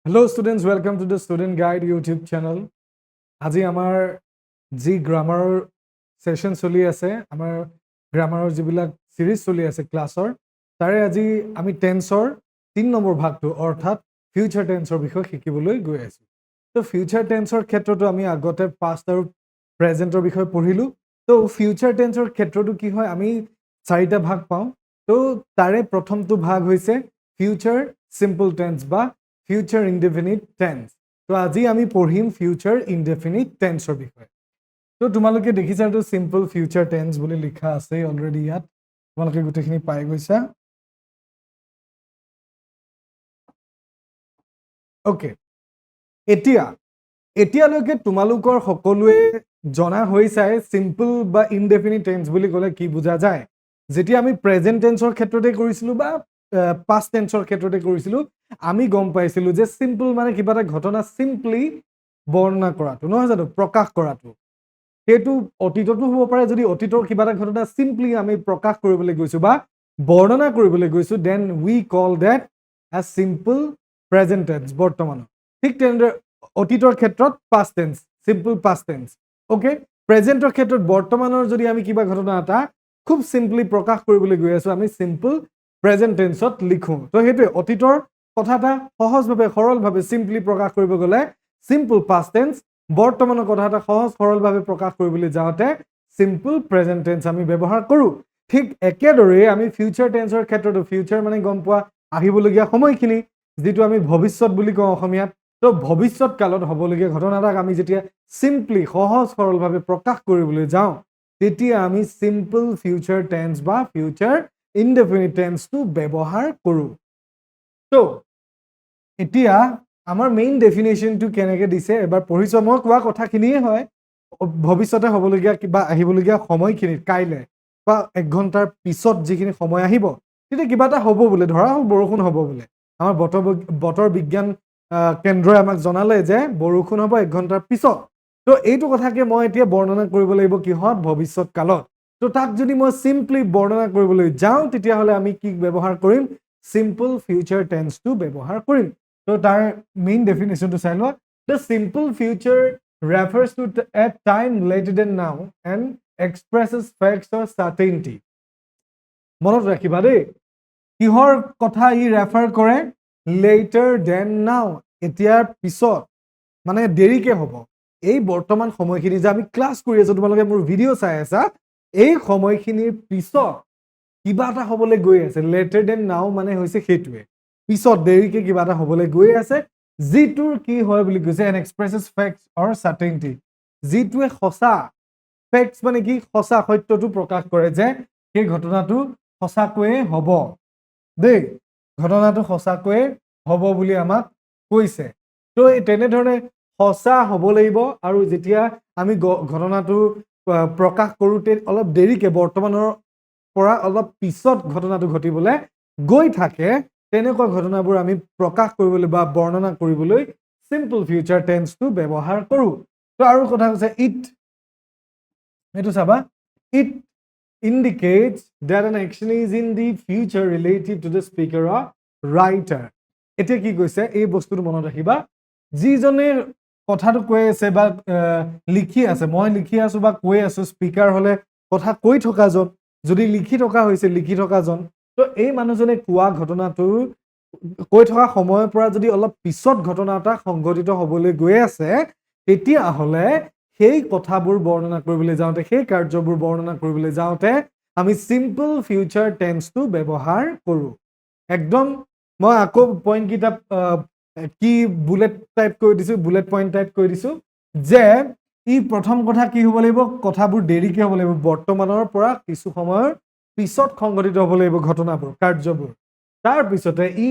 Hello students, welcome to the Student Guide YouTube channel. আজি আমাৰ যি গ্ৰামাৰৰ সেশন চলি আছে, আমাৰ গ্ৰামাৰৰ যিবিলাক সিৰিজ চলি আছে ক্লাছৰ, তাৰে আজি আমি টেন্সৰ 3 নম্বৰ ভাগটো অৰ্থাৎ ফিউচাৰ টেন্সৰ বিষয়ে শিকিবলৈ গৈ আছো। তো ফিউচাৰ টেন্সৰ ক্ষেত্ৰতো আমি আগতে পাষ্ট আৰু প্ৰেজেন্টৰ বিষয়ে পঢ়িলো। তো ফিউচাৰ টেন্সৰ ক্ষেত্ৰতো কি হয়, আমি 4টা ভাগ পাওঁ। তো তাৰে প্ৰথমটো ভাগ হৈছে ফিউচাৰ সিম্পল টেন্স বা ফিউচাৰ ইনডেফিনিট টেন্স। তো আজি আমি পঢ়িম ফিউচাৰ ইনডেফিনিট টেন্সৰ বিষয়ে। তো তোমালোকে দেখিছা তো সিম্পল ফিউচাৰ টেন্স বুলি লিখা আছে অলৰেডি ইয়াত, তোমালোকে গোটেইখিনি পাই গৈছা। ওকে, এতিয়ালৈকে তোমালোকৰ সকলোৱে জনা হৈছাই সিম্পল বা ইনডেফিনিট টেন্স বুলি ক'লে কি বুজা যায়। যেতিয়া আমি প্ৰেজেন্ট টেন্সৰ ক্ষেত্ৰতে কৰিছিলো বা পাষ্ট টেন্সৰ ক্ষেত্ৰতে কৰিছিলো, আমি গম পাইছিলো যে সিম্পল মানে কিবা এটা ঘটনা সিম্পলি বৰ্ণনা কৰাটো, নহয় জানো, প্ৰকাশ কৰাটো। সেইটো অতীততো হ'ব পাৰে, যদি অতীতৰ কিবা এটা ঘটনা সিম্পলি আমি প্ৰকাশ কৰিবলৈ গৈছো বা বৰ্ণনা কৰিবলৈ গৈছো, then we call that a simple present tense বৰ্তমান। ঠিক তেনেদৰে অতীতৰ ক্ষেত্ৰত past tense, simple past tense. Okay, প্ৰেজেন্টৰ ক্ষেত্ৰত বৰ্তমানৰ যদি আমি কিবা ঘটনা এটা খুব সিম্পলি প্ৰকাশ কৰিবলৈ গৈ আছো, আমি সিম্পল প্ৰেজেন্ট টেন্সত লিখো। তো সেইটোৱে অতীতৰ কথা এটা সহজভাৱে সৰলভাৱে সিম্পলি প্ৰকাশ কৰিব গ'লে সিম্পল পাষ্ট টেন্স, বৰ্তমানৰ কথা এটা সহজ সৰলভাৱে প্ৰকাশ কৰিবলৈ যাওঁতে সিম্পল প্ৰেজেন্ট টেন্স আমি ব্যৱহাৰ কৰো। ঠিক একেদৰে আমি ফিউচাৰ টেন্সৰ ক্ষেত্ৰতো, ফিউচাৰ মানে গম পোৱা আহিবলগীয়া সময়খিনি, যিটো আমি ভৱিষ্যত বুলি কওঁ অসমীয়াত। তো ভৱিষ্যত কালত হ'বলগীয়া ঘটনা এটাক আমি যেতিয়া সিম্পলি সহজ সৰলভাৱে প্ৰকাশ কৰিবলৈ যাওঁ, তেতিয়া আমি সিম্পল ফিউচাৰ টেন্স বা ফিউচাৰ ইনডেফিনিট টেন্সটো ব্যৱহাৰ কৰো। তো এতিয়া আমাৰ মেইন ডেফিনেশ্যনটো কেনেকৈ দিছে এবাৰ পঢ়িছো। মই কোৱা কথাখিনিয়ে হয়, ভৱিষ্যতে হ'বলগীয়া কিবা আহিবলগীয়া সময়খিনিত, কাইলৈ বা 1 ঘণ্টাৰ পিছত যিখিনি সময় আহিব, তেতিয়া কিবা এটা হ'ব বোলে, ধৰা হ'ল বৰষুণ হ'ব বোলে। আমাৰ বতৰ বিজ্ঞান কেন্দ্ৰই আমাক জনালে যে বৰষুণ হ'ব 1 ঘণ্টাৰ পিছত। তো এইটো কথাকে মই এতিয়া বৰ্ণনা কৰিব লাগিব কিহত, ভৱিষ্যত কালত। তো তাক যদি মই সিম্পলি বৰ্ণনা কৰিবলৈ যাওঁ, তেতিয়াহ'লে আমি কি ব্যৱহাৰ কৰিম, সিম্পল ফিউচাৰ টেন্সটো ব্যৱহাৰ কৰিম। তো তাৰ মেইন ডেফিনেশ্যনটো চাই লোৱা। The simple future refers to a time later than now and expresses facts or certainty. মনত ৰাখিবা দেই, কিহৰ কথা ই ৰেফাৰ কৰে, later than now, এতিয়াৰ পিছত, মানে দেৰিকে হ'ব। এই বৰ্তমান সময়খিনি যে আমি ক্লাছ কৰি আছো, তোমালোকে মোৰ ভিডিঅ' চাই আছা, এই সময়খিনিৰ পিছত কিবা এটা হ'বলৈ গৈ আছে। later than now মানে হৈছে সেইটোৱে, পিছত দেৰিকে কিবা এটা হ'বলৈ গৈ আছে, যিটোৰ কি হয় বুলি কৈছে, and expresses facts or certainty, যিটোৱে সঁচা, ফেক্টছ মানে কি, সঁচা সত্যটো প্ৰকাশ কৰে যে সেই ঘটনাটো সঁচাকৈয়ে হ'ব দেই, ঘটনাটো সঁচাকৈয়ে হ'ব বুলি আমাক কৈছে। তো তেনেধৰণে সঁচা হ'ব লাগিব, আৰু যেতিয়া আমি ঘটনাটো প্ৰকাশ কৰোঁতে অলপ দেৰিকে, বৰ্তমানৰ পৰা অলপ পিছত ঘটনাটো ঘটিবলৈ গৈ থাকে, তেনেকুৱা ঘটনাবোৰ আমি প্ৰকাশ কৰিবলৈ বা বৰ্ণনা কৰিবলৈ সিম্পল ফিউচাৰ টেন্সটো ব্যৱহাৰ কৰো। তো আৰু কথা কৈছে, এইটো চাবা, it indicates that an action is in the future related to the speaker or writer. এতিয়া কি কৈছে, এই বস্তুটো মনত ৰাখিবা, যিজনে কথাটো কৈ আছে বা লিখি আছে, মই লিখি আছো বা কৈ আছো, স্পীকাৰ হলে কথা কৈ থকাজন, যদি লিখি থকা হৈছে লিখি থকাজন, তো এই মানুহজনে কোৱা ঘটনাটো কৈ থকা সময়ৰ পৰা যদি অলপ পিছত ঘটনা এটা সংঘটিত হ'বলৈ গৈ আছে, তেতিয়াহ'লে সেই কথাবোৰ বৰ্ণনা কৰিবলৈ যাওঁতে, সেই কাৰ্যবোৰ বৰ্ণনা কৰিবলৈ যাওঁতে আমি সিম্পল ফিউচাৰ টেন্সটো ব্যৱহাৰ কৰো। একদম মই আকৌ পইণ্ট কিটা কি বুলেট টাইপ কৰি দিছো, বুলেট পইণ্ট টাইপ কৰি দিছো, যে ই প্ৰথম কথা কি হ'ব লাগিব, কথাবোৰ দেৰিকে হ'ব লাগিব, বৰ্তমানৰ পৰা কিছু সময়ৰ পিছত সংঘটিত হ'ব লাগিব ঘটনাবোৰ, কাৰ্যবোৰ। তাৰপিছতে ই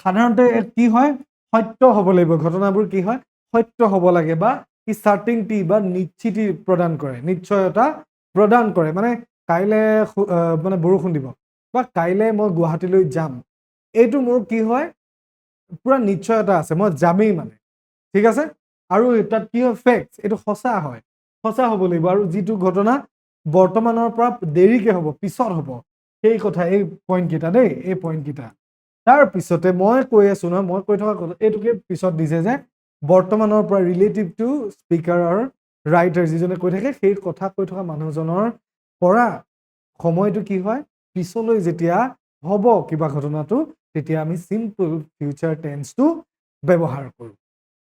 সাধাৰণতে কি হয়, সত্য হ'ব লাগিব, ঘটনাবোৰ কি হয়, সত্য হ'ব লাগে, বা ই চাৰ্টেইনটি বা নিশ্চিতি প্ৰদান কৰে, নিশ্চয়তা প্ৰদান কৰে। মানে কাইলৈ মানে বৰষুণ দিব, বা কাইলৈ মই গুৱাহাটীলৈ যাম, এইটো মোৰ কি হয়, পুৰা নিশ্চয়তা আছে, মই যামেই মানে, ঠিক আছে। আৰু তাত কি হয়, ফেক্টছ, এইটো সঁচা হয়, সঁচা হ'ব লাগিব, আৰু যিটো ঘটনা বৰ্তমানৰ পৰা দেৰিকে হ'ব, পিছত হ'ব, সেই কথা, এই পইণ্ট কেইটা দেই, এই পইণ্ট কেইটা। তাৰ পিছতে মই কৈ আছো নহয়, মই কৈ থকা কথা এইটোকে পিছত দিছে যে বৰ্তমানৰ পৰা ৰিলেটিভ টু স্পীকাৰ আৰু ৰাইটাৰ যিজনে কৈ থাকে সেই কথা কৈ থকা মানুহজনৰ পৰা সময়টো কি হয় পিছলৈ যেতিয়া হ'ব কিবা ঘটনাটো তেতিয়া আমি সিম্পল ফিউচাৰ টেন্সটো ব্যৱহাৰ কৰোঁ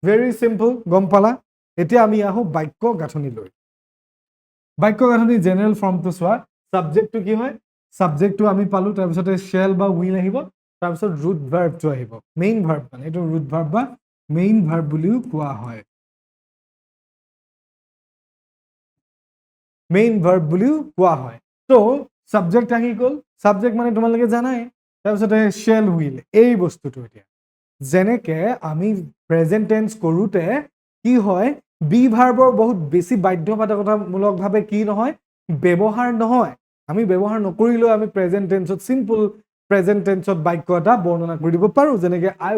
ভেৰি সিম্পল গম পালা এতিয়া আমি আহো বাক্য গাঁথনিলৈ বাক্য গাঁথনি জেনেৰেল ফৰ্মটো চোৱা সাবজেক্টটো কি হয় সাবজেক্টটো আমি পালো তাৰপিছতে শ্বেল বা উইল আহিব তাৰপিছত ৰুট ভাৰ্বটো আহিব মেইন ভাৰ্ব মানে এইটো ৰুট ভাৰ্ব বা মেইন ভাৰ্ব বুলিও কোৱা হয় মেইন ভাৰ্ব বুলিও কোৱা হয় তো সাবজেক্ট আহি গ'ল সাবজেক্ট মানে তোমালোকে জানাই তাৰপিছতে শ্বেল উইল এই বস্তুটো এতিয়া যেনেকে আমি প্ৰেজেন্ট টেন্স কৰোতে কি হয় বি ভাৰ্বৰ বহুত বেছি বাধ্যবাধকতামূলকভাৱে কি নহয় ব্যৱহাৰ নহয় আমি ব্যৱহাৰ নকৰিলেও আমি প্ৰেজেন্ট টেন্সত সিম্পল প্ৰেজেন্ট টেন্সত বাক্য এটা বৰ্ণনা কৰি দিব পাৰো যেনেকে আই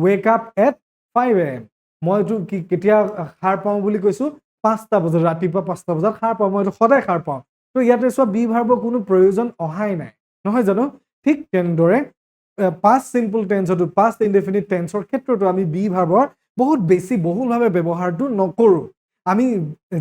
ৱেক আপ এট 5 AM মইতো কেতিয়া সাৰ পাওঁ বুলি কৈছো 5টা বজাত ৰাতিপুৱা 5টা বজাত সাৰ পাওঁ মইতো সদায় সাৰ পাওঁ তো ইয়াতে চোৱা বি ভাৰ্বৰ কোনো প্ৰয়োজন অহাই নাই নহয় জানো ঠিক তেনেদৰে পাষ্ট সিম্পল টেন্সতো পাষ্ট ইনডেফিনিট টেন্সৰ ক্ষেত্ৰতো আমি বি ভাৰ্বৰ বহুত বেছি বহুলভাৱে ব্যৱহাৰটো নকৰো আমি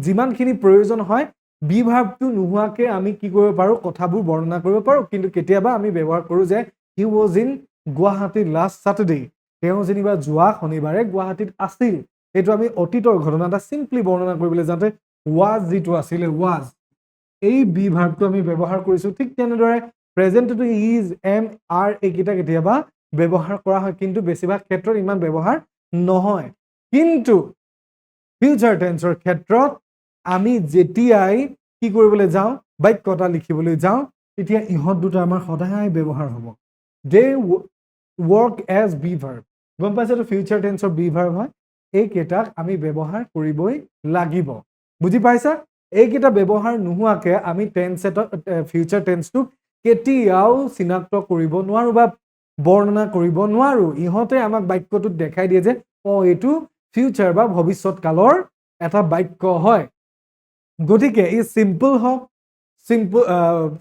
যিমানখিনি প্ৰয়োজন হয় বি ভাৰ্বটো নোহোৱাকে আমি কি কৰিব পাৰো কথাবোৰ বৰ্ণনা কৰিব পাৰো কিন্তু কেতিয়াবা আমি ব্যৱহাৰ কৰো যে he was in Guwahati last Saturday তেওঁ যেনিবা যোৱা শনিবাৰে গুৱাহাটীত আছিল এইটো আমি অতীতৰ ঘটনা এটা সিম্পলি বৰ্ণনা কৰিবলৈ যাওঁতে ৱাজ যিটো আছিলে ৱাজ এই বি ভাৰ্বটো আমি ব্যৱহাৰ কৰিছো ঠিক তেনেদৰে প্ৰেজেন্টটো ইজ এম আৰ এইকেইটা কেতিয়াবা ব্যৱহাৰ কৰা হয় কিন্তু বেছিভাগ ক্ষেত্ৰত ইমান ব্যৱহাৰ নহয় কিন্তু ফিউচাৰ টেন্সৰ ক্ষেত্ৰত আমি যেতিয়াই কি কৰিবলৈ যাওঁ বাক্য এটা লিখিবলৈ যাওঁ তেতিয়া ইহঁত দুটা আমাৰ সদায় ব্যৱহাৰ হ'ব দে ৱৰ্ক এজ বি ভাৰ্ব গম পাইছে তো ফিউচাৰ টেন্সৰ বি ভাৰ্ব হয় এইকেইটাক আমি ব্যৱহাৰ কৰিবই লাগিব বুজি পাইছা এইকেইটা ব্যৱহাৰ নোহোৱাকে আমি ফিউচাৰ টেন্সটোক কেতিয়াও চিনাক্ত কৰিব নোৱাৰো বা বৰ্ণনা কৰিব নোৱাৰো ইহঁতে আমাক বাক্যটোত দেখাই দিয়ে যে এইটো ফিউচাৰ বা ভৱিষ্যৎ কালৰ এটা বাক্য হয় গতিকে ই সিম্পল হওক সিম্পল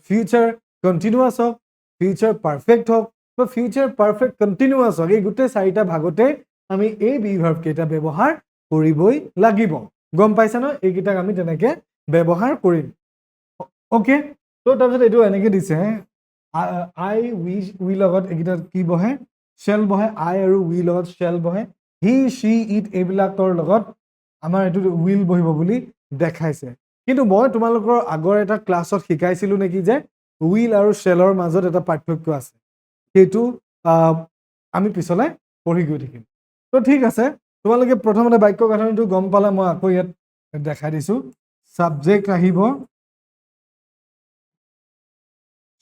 ফিউচাৰ কন্টিনিউয়াছ হওক ফিউচাৰ পাৰফেক্ট হওক বা ফিউচাৰ পাৰফেক্ট কন্টিনিউয়াছ হওক এই গোটেই চাৰিটা ভাগতে আমি এই বি ভাৰ্ব কেইটা ব্যৱহাৰ কৰিবই লাগিব গম পাইছা ন এইকেইটাক আমি তেনেকে ব্যৱহাৰ কৰিম ওকে তো তাৰপিছত এইটো এনেকে দিছে আই উই লগত এইকেইটা কি বহে শ্বেল বহে আই আৰু উই লগত শ্বেল বহে হি শি ইট এইবিলাকৰ লগত আমাৰ এইটো উইল বহিব বুলি দেখাইছে কিন্তু মই তোমালোকৰ আগৰ এটা ক্লাছত শিকাইছিলো নেকি যে উইল আৰু শ্বেলৰ মাজত এটা পাৰ্থক্য আছে সেইটো আমি পিছলে পঢ়ি গৈ থাকিম তো ঠিক আছে তোমালোকে প্ৰথমতে বাক্য গাঁথনিটো গম পালা মই আকৌ ইয়াত দেখাই দিছো সাবজেক্ট আহিব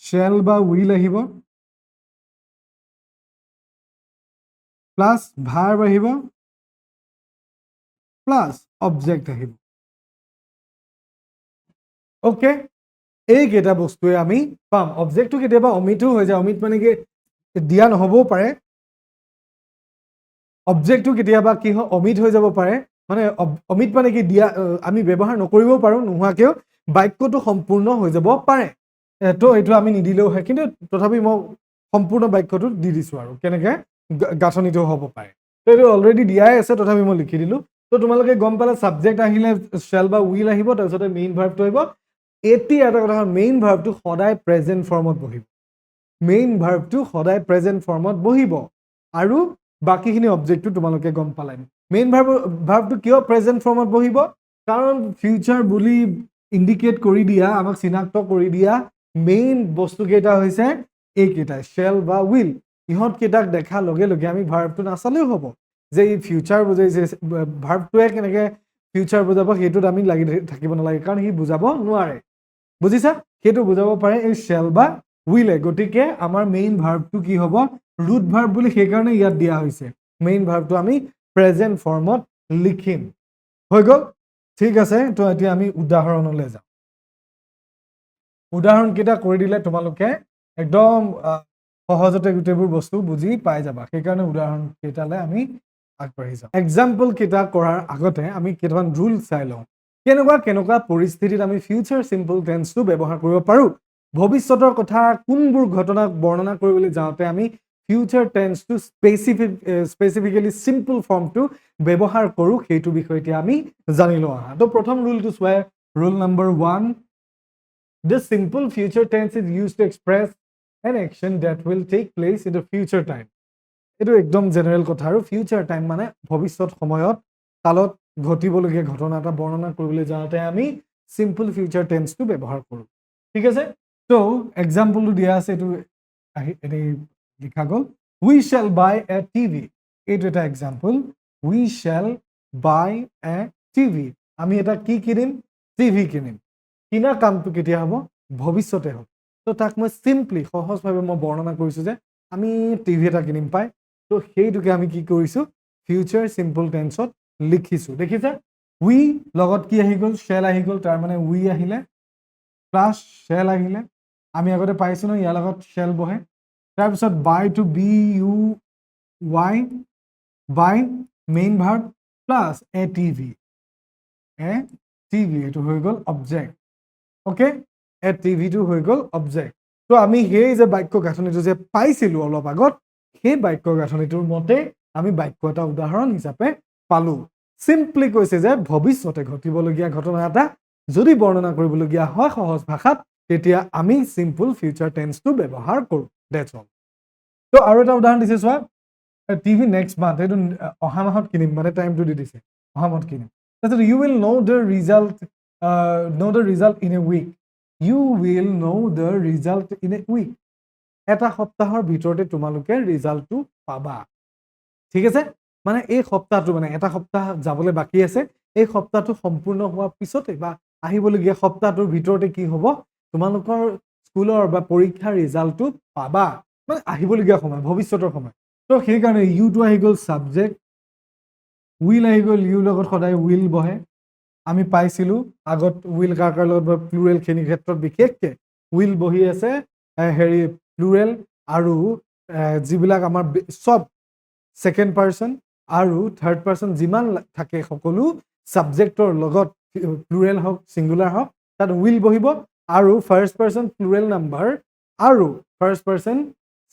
শ্বেল বা উইল আহিব প্লাস ভাৰ্ব আহিব প্লাস অবজেক্ট আহিব ওকে এইকেইটা বস্তুৱে আমি পাম অবজেক্টটো কেতিয়াবা অমিতো হৈ যায় অমিত মানে কি দিয়া নহবও পাৰে অবজেক্টটো কেতিয়াবা কি হয় অমিত হৈ যাব পাৰে মানে অমিত মানে কি দিয়া আমি ব্যৱহাৰ নকৰিবও পাৰো নোহোৱাকেও বাক্যটো সম্পূৰ্ণ হৈ যাব পাৰে তো এইটো আমি নিদিলেও হয় কিন্তু তথাপি মই সম্পূৰ্ণ বাক্যটো দি দিছো আৰু কেনেকে গাঁথনিটো হ'ব পাৰে তো এইটো অলৰেডি দিয়াই আছে তথাপি মই লিখি দিলো তো তোমালোকে গম পালে সাবজেক্ট আহিলে শ্বেল বা উইল আহিব তাৰপিছতে মেইন ভাৰ্বটো আহিব এতিয়া এটা কথা মেইন ভাৰ্বটো সদায় প্ৰেজেন্ট ফৰ্মত বহিব মেইন ভাৰ্বটো সদায় প্ৰেজেন্ট ফৰ্মত বহিব আৰু বাকিখিনি অবজেক্টটো তোমালোকে গম পালে মেইন ভাৰ্বটো কিয় প্ৰেজেন্ট ফৰ্মত বহিব কাৰণ ফিউচাৰ বুলি ইণ্ডিকেট কৰি দিয়া আমাক চিনাক্ত কৰি দিয়া মেইন বস্তু কেইটা হৈছে এইকেইটা শ্বেল বা উইল ইহঁত কেইটাক দেখা লগে লগে আমি ভাৰ্বটো নাচালেও হ'ব যে ই ফিউচাৰ বুজাইছে ভাৰ্বটোৱে কেনেকে ফিউচাৰ বুজাব সেইটোত আমি লাগি থাকিব নালাগে কাৰণ সি বুজাব নোৱাৰে বুজিছা সেইটো বুজাব পাৰে এই শ্বেল বা উইলে গতিকে আমাৰ মেইন ভাৰ্বটো কি হ'ব ৰুট ভাৰ্ব বুলি সেইকাৰণে ইয়াত দিয়া হৈছে মেইন ভাৰ্বটো আমি প্ৰেজেন্ট ফৰ্মত লিখিম হৈ গ'ল ঠিক আছে তো এতিয়া আমি উদাহৰণলৈ যাওঁ উদাহৰণ কেইটা কৰি দিলে তোমালোকে একদম সহজতে গোটেইবোৰ বস্তু বুজি পাই যাবা সেইকাৰণে উদাহৰণ কেইটালৈ আমি আগবাঢ়ি যাওঁ এক্সাম্পল কেইটা কৰাৰ আগতে আমি কেইটামান ৰুল চাই লওঁ কেনেকুৱা পৰিস্থিতিত আমি ফিউচাৰ সিম্পল টেন্সটো ব্যৱহাৰ কৰিব পাৰো ভৱিষ্যতৰ কথা কোনবোৰ ঘটনাক বৰ্ণনা কৰিবলৈ যাওঁতে আমি ফিউচাৰ টেন্সটো স্পেচিফিকেলি চিম্পল ফৰ্মটো ব্যৱহাৰ কৰোঁ সেইটো বিষয়ে এতিয়া আমি জানি লওঁ আহা। তো প্ৰথম ৰুলটো চোৱা, roll number 1, the simple future tense is used to express an action that will take place in the future time. এইটো একদম জেনেৰেল কথা আৰু ফিউচাৰ টাইম মানে ভৱিষ্যত সময়ত কালত ঘটিবলগীয়া ঘটনা এটা বৰ্ণনা কৰিবলৈ যাওঁতে আমি চিম্পল ফিউচাৰ টেন্সটো ব্যৱহাৰ কৰোঁ। ঠিক আছে, তো এক্সাম্পলটো দিয়া আছে, এইটো এনেই লিখা গ'ল, উই শ্বেল বাই এ টিভি। এইটো এটা এক্সাম্পল, উই শ্বেল বাই এ টিভি। আমি এটা কি কিনিম? টিভি কিনিম। কিনা কামটো কেতিয়া হ'ব? ভৱিষ্যতে হ'ব। তো তাক মই চিম্পলি সহজভাৱে মই বৰ্ণনা কৰিছোঁ যে আমি টিভি এটা কিনিম পাই। তো সেইটোকে আমি কি কৰিছোঁ? ফিউচাৰ চিম্পল টেন্সত লিখিছোঁ। দেখিছে, উই লগত কি আহি গ'ল? শ্বেল আহি গ'ল, তাৰ মানে উই আহিলে প্লাছ শ্বেল আহিলে। আমি আগতে পাইছোঁ ন ইয়াৰ লগত শ্বেল বহে। তাৰপিছত বাই টু বি ইউ ৱাই, বাই মেইন ভাৰ্ব প্লাছ এ টিভি। এ টিভি এইটো হৈ গ'ল অবজেক্ট। অ'কে, এ টিভিটো হৈ গ'ল অবজেক্ট। তো আমি সেই যে বাক্য গাঁথনিটো যে পাইছিলোঁ অলপ আগত, সেই বাক্য গাঁথনিটোৰ মতে আমি বাক্য এটা উদাহৰণ হিচাপে পালোঁ। চিম্পলি কৈছে যে ভৱিষ্যতে ঘটিবলগীয়া ঘটনা এটা যদি বৰ্ণনা কৰিবলগীয়া হয় সহজ ভাষাত, তেতিয়া আমি চিম্পল ফিউচাৰ টেন্সটো ব্যৱহাৰ কৰোঁ। That's all. তো আৰু এটা উদাহৰণ দিছে চোৱা, টিভি নেক্সট মান্থ, এইটো অহা মাহত কিনিম, মানে টাইমটো দি দিছে অহা মাহত কিনিম। তাৰপিছত you will know the result in a week. You will know the result in a week. এটা সপ্তাহৰ ভিতৰতে তোমালোকে ৰিজাল্টটো পাবা। ঠিক আছে, মানে এই সপ্তাহটো মানে এটা সপ্তাহ যাবলৈ বাকী আছে, এই সপ্তাহটো সম্পূৰ্ণ হোৱাৰ পিছতে বা আহিবলগীয়া সপ্তাহটোৰ ভিতৰতে কি হ'ব? তোমালোকৰ স্কুলৰ বা পৰীক্ষাৰ ৰিজাল্টটো পাবা, মানে আহিবলগীয়া সময়, ভৱিষ্যতৰ সময়। তো সেইকাৰণে ইউটো আহি গ'ল ছাবজেক্ট, উইল আহি গ'ল, ইউৰ লগত সদায় উইল বহে। আমি পাইছিলোঁ আগত উইল কাৰ কাৰ লগত বা প্লুৰেলখিনিৰ ক্ষেত্ৰত বিশেষকৈ উইল বহি আছে হেৰি প্লুৰেল আৰু যিবিলাক আমাৰ চব ছেকেণ্ড পাৰ্চন আৰু থাৰ্ড পাৰ্চন যিমান থাকে সকলো ছাবজেক্টৰ লগত প্লুৰেল হওক ছিংগুলাৰ হওক তাত উইল বহিব, আৰু ফাৰ্ষ্ট পাৰ্চন প্লুৰেল নাম্বাৰ আৰু ফাৰ্ষ্ট পাৰ্চন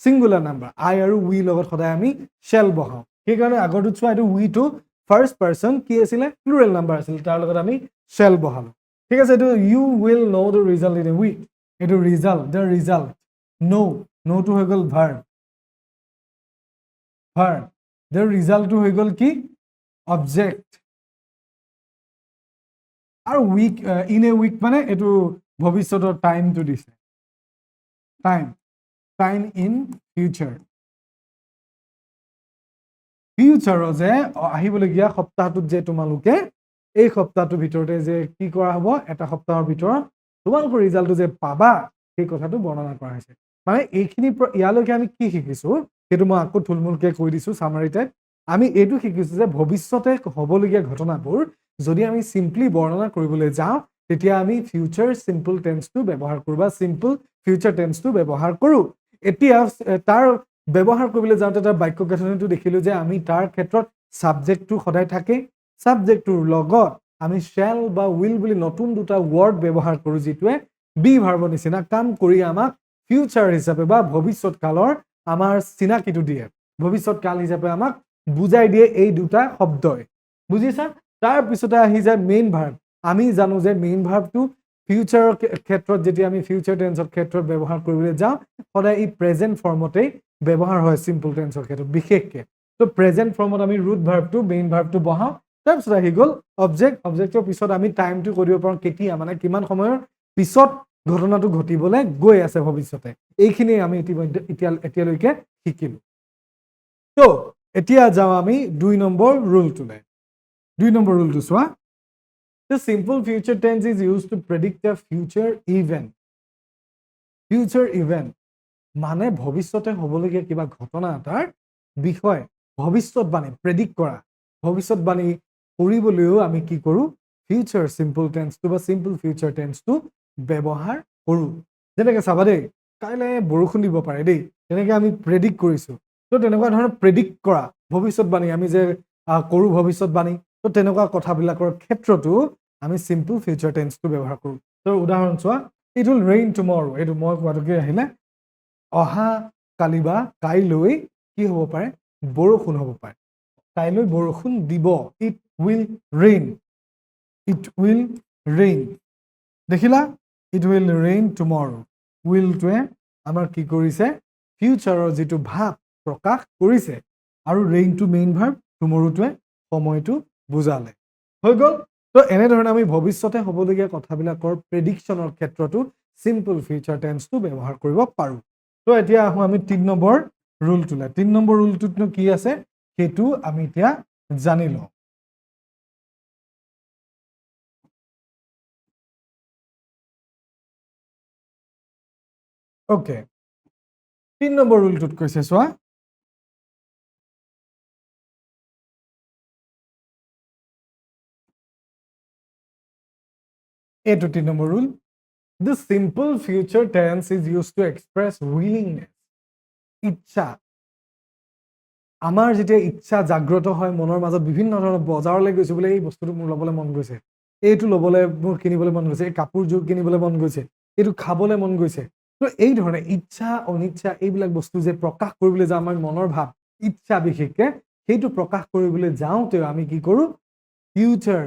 ছিংগুলাৰ নাম্বাৰ আই আৰু উই লগত সদায় আমি শ্বেল বহাওঁ। সেইকাৰণে আগৰটোত চোৱা এইটো উইটো ফাৰ্ষ্ট পাৰ্চন কি আছিলে? প্লুৰেল নাম্বাৰ আছিল, তাৰ লগত আমি শ্বেল বহালো। ঠিক আছে, এইটো you will know the result in a week, এইটো ৰিজাল্ট, দ্য ৰিজাল্ট। নোটো হৈ গ'ল ভাৰ্ব, দ্য ৰিজাল্টটো হৈ গ'ল কি? অবজেক্ট। আৰু উইক, ইন এ উইক মানে এইটো ভৱিষ্যতৰ টাইমটো দিছে, টাইম ইন ফিউচাৰ। ফিউচাৰৰ যে আহিবলগীয়া সপ্তাহটোত যে তোমালোকে এই সপ্তাহটোৰ ভিতৰতে যে কি কৰা হ'ব? এটা সপ্তাহৰ ভিতৰত তোমালোকৰ ৰিজাল্টটো যে পাবা, সেই কথাটো বৰ্ণনা কৰা হৈছে। মানে এইখিনি ইয়ালৈকে আমি কি শিকিছোঁ সেইটো মই আকৌ থুলমূলকৈ কৈ দিছোঁ চামাৰিতে। আমি এইটো শিকিছোঁ যে ভৱিষ্যতে হ'বলগীয়া ঘটনাবোৰ যদি আমি চিম্পলি বৰ্ণনা কৰিবলৈ যাওঁ তেতিয়া আমি ফিউচাৰ চিম্পল টেন্সটো ব্যৱহাৰ কৰোঁ বা চিম্পল ফিউচাৰ টেন্সটো ব্যৱহাৰ কৰোঁ। এতিয়া তাৰ ব্যৱহাৰ কৰিবলৈ যাওঁতে তাৰ বাক্য গাঁথনিটো দেখিলোঁ যে আমি তাৰ ক্ষেত্ৰত ছাবজেক্টটো সদায় থাকে, ছাবজেক্টটোৰ লগত আমি শ্বেল বা উইল বুলি নতুন দুটা ৱৰ্ড ব্যৱহাৰ কৰোঁ যিটোৱে বি ভাৰ্বৰ নিচিনা কাম কৰি আমাক ফিউচাৰ হিচাপে বা ভৱিষ্যত কালৰ আমাৰ চিনাকিটো দিয়ে, ভৱিষ্যত কাল হিচাপে আমাক বুজাই দিয়ে এই দুটা শব্দই। বুজিছা? তাৰপিছতে আহি যায় মেইন ভাৰ্ব। আমি জানো যে মেইন ভাৰ্বটো ফিউচাৰৰ ক্ষেত্ৰত যেতিয়া আমি ফিউচাৰ টেন্সৰ ক্ষেত্ৰত ব্যৱহাৰ কৰিবলৈ যাওঁ সদায় ই প্ৰেজেণ্ট ফৰ্মতেই ব্যৱহাৰ হয় চিম্পল টেন্সৰ ক্ষেত্ৰত বিশেষকৈ। তো প্ৰেজেণ্ট ফৰ্মত আমি ৰুট ভাৰ্বটো মেইন ভাৰ্বটো বহাওঁ, তাৰপিছত আহি গ'ল অবজেক্ট। অবজেক্টৰ পিছত আমি টাইমটো কৰিব পাৰোঁ কেতিয়া, মানে কিমান সময়ৰ পিছত ঘটনাটো ঘটিবলৈ গৈ আছে ভৱিষ্যতে। এইখিনি আমি এতিয়ালৈকে শিকিলোঁ। তো এতিয়া যাওঁ আমি 2 নম্বৰ ৰুলটোলৈ। 2 নম্বৰ ৰুলটো চোৱা, the simple future tense is used to predict a future event. Future event মানে ভৱিষ্যতে হ'বলগীয়া কিবা ঘটনা এটাৰ বিষয় ভৱিষ্যতবাণী প্ৰেডিক্ট কৰা। ভৱিষ্যতবাণী কৰিবলৈও আমি কি কৰোঁ? ফিউচাৰ চিম্পল টেন্সটো বা চিম্পল ফিউচাৰ টেন্সটো ব্যৱহাৰ কৰোঁ। যেনেকৈ চাবা দেই, কাইলৈ বৰষুণ দিব পাৰে দেই, তেনেকৈ আমি প্ৰেডিক্ট কৰিছোঁ। তো তেনেকুৱা ধৰণৰ প্ৰেডিক্ট কৰা ভৱিষ্যতবাণী আমি যে কৰোঁ ভৱিষ্যতবাণী, তো তেনেকুৱা কথাবিলাকৰ ক্ষেত্ৰতো আমি চিম্পল ফিউচাৰ টেন্সটো ব্যৱহাৰ কৰোঁ। তো উদাহৰণ চোৱা, ইট উইল ৰেইন টুমৰো, এইটো মই কোৱাটোকে আহিলে অহা কালি বা কাইলৈ কি হ'ব পাৰে, বৰষুণ হ'ব পাৰে, কাইলৈ বৰষুণ দিব, it will rain, it will rain. দেখিলা, ইট উইল ৰেইন টুমৰো, উইলটোৱে আমাৰ কি কৰিছে, ফিউচাৰৰ যিটো ভাৱ প্ৰকাশ কৰিছে, আৰু ৰেইনটো মেইন ভাৰ্ব, টুমৰোটোৱে সময়টো বুজালে। হৈ গ'ল। তো এনেধৰণে আমি ভৱিষ্যতে হ'বলগীয়া কথাবিলাকৰ প্ৰেডিকশ্যনৰ ক্ষেত্ৰতো চিম্পল ফিউচাৰ টেন্সটো ব্যৱহাৰ কৰিব পাৰোঁ। তো এতিয়া আহোঁ আমি ৩ নম্বৰ ৰুলটোলৈ। ৩ নম্বৰ ৰুলটোতনো কি আছে সেইটো আমি এতিয়া জানি লওঁ। অ'কে, ৩ নম্বৰ ৰুলটোত কৈছে চোৱা, এইটো ৩ number rule, the simple future tense is used to express willingness, ইচ্ছা। আমাৰ যেতিয়া ইচ্ছা জাগ্ৰত হয় মনৰ মাজত, বিভিন্ন ধৰণৰ বজাৰলৈ গৈছে বোলে, এই বস্তুটো মোৰ ল'বলৈ মন গৈছে, এইটো ল'বলৈ মোৰ কিনিবলৈ মন গৈছে, এই কাপোৰযোৰ কিনিবলৈ মন গৈছে, এইটো খাবলৈ মন গৈছে। তো এই ধৰণে ইচ্ছা অনিচ্ছা এইবিলাক বস্তু যে প্ৰকাশ কৰিবলৈ যাওঁ, আমাৰ মনৰ ভাৱ ইচ্ছা বিশেষকে সেইটো প্ৰকাশ কৰিবলৈ যাওঁতেও আমি কি কৰোঁ, ফিউচাৰ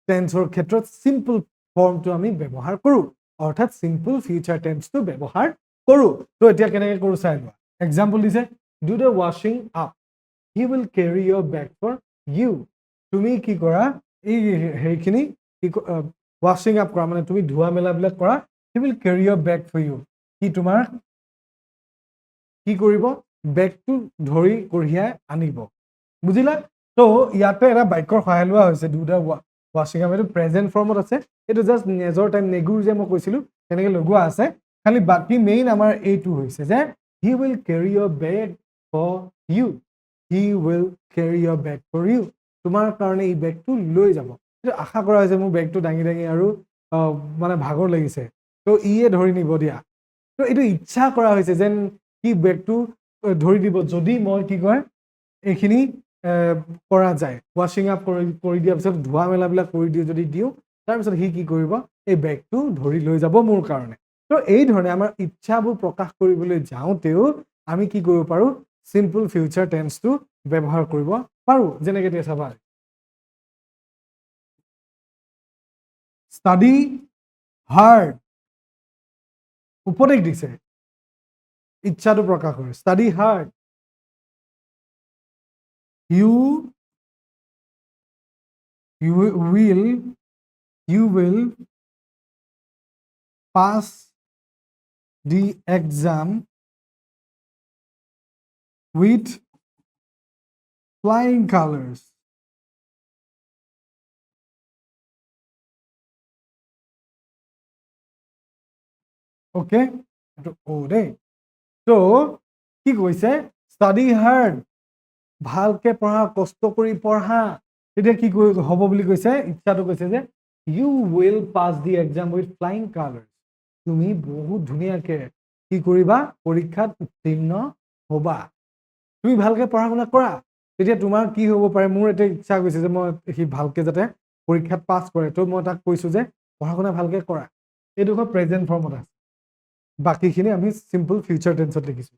টেন্সৰ ক্ষেত্ৰত চিম্পল ফৰ্মটো আমি ব্যৱহাৰ কৰোঁ, অৰ্থাৎ চিম্পল ফিউচাৰ টেন্সটো ব্যৱহাৰ কৰোঁ। তো এতিয়া কেনেকৈ কৰোঁ চাই লোৱা। এক্সাম্পল দিছে, ডু দ্য ৱাশ্বিং up, he will carry your bag for you, তুমি কি কৰা, এই হেৰিখিনি কি ৱাশ্বিং আপ কৰা, মানে তুমি ধোৱা মেলাবিলাক কৰা, he will carry your bag for you, কি তোমাৰ কি কৰিব, বেগটো ধৰি কঢ়িয়াই আনিব। বুজিলা? তো ইয়াতে এটা বাক্যৰ সহায় লোৱা হৈছে, ডু দ্য ৱাশ্বিং আপ, এইটো প্ৰেজেন্ট ফৰ্মত আছে, এইটো জাষ্ট নেজৰ টাইম নেগুৰ যে মই কৈছিলোঁ তেনেকৈ লগোৱা আছে, খালি বাকী মেইন আমাৰ এইটো হৈছে যে he will carry your bag for you, he will carry your bag for you, তোমাৰ কাৰণে এই বেগটো লৈ যাব। এইটো আশা কৰা হৈছে মোৰ বেগটো দাঙি দাঙি আৰু মানে ভাগৰ লাগিছে, তো ইয়ে ধৰি নিব দিয়া। তো এইটো ইচ্ছা কৰা হৈছে যেন কি বেগটো ধৰি দিব যদি মই কি কয় এইখিনি কৰা যায়, ৱাশ্বিং আপ কৰি দিয়াৰ পিছত ধোৱা মেলাবিলাক কৰি যদি দিওঁ, তাৰপিছত সি কি কৰিব, এই বেগটো ধৰি লৈ যাব মোৰ কাৰণে। তো এই ধৰণে আমাৰ ইচ্ছাবোৰ প্ৰকাশ কৰিবলৈ যাওঁতেও আমি কি কৰিব পাৰোঁ, চিম্পল ফিউচাৰ টেন্সটো ব্যৱহাৰ কৰিব পাৰোঁ। যেনেকৈ এতিয়া চাবা, ষ্টাডি হাৰ্ড, উপদেশ দিছে, ইচ্ছাটো প্ৰকাশ কৰে, study hard, you will pass the exam with flying colors, okay, দেই। তো কি কৈছে, ষ্টাডি হাৰ্ড, ভালকে পঢ়া, কষ্ট কৰি পঢ়া, তেতিয়া কি হ'ব বুলি কৈছে, ইচ্ছাটো কৈছে যে you will pass the exam with flying colours, তুমি বহুত ধুনীয়াকে কি কৰিবা, পৰীক্ষাত উত্তীৰ্ণ হ'বা, তুমি ভালকে পঢ়া শুনা কৰা, তেতিয়া তোমাৰ কি হ'ব পাৰে, মোৰ এটা ইচ্ছা গৈছে যে মই সি ভালকে যাতে পৰীক্ষাত পাছ কৰে, তো মই তাক কৈছোঁ যে পঢ়া শুনা ভালকে কৰা, এইডোখৰ প্ৰেজেন্ট ফৰ্মত আছে, বাকীখিনি আমি চিম্পল ফিউচাৰ টেন্সত লিখিছোঁ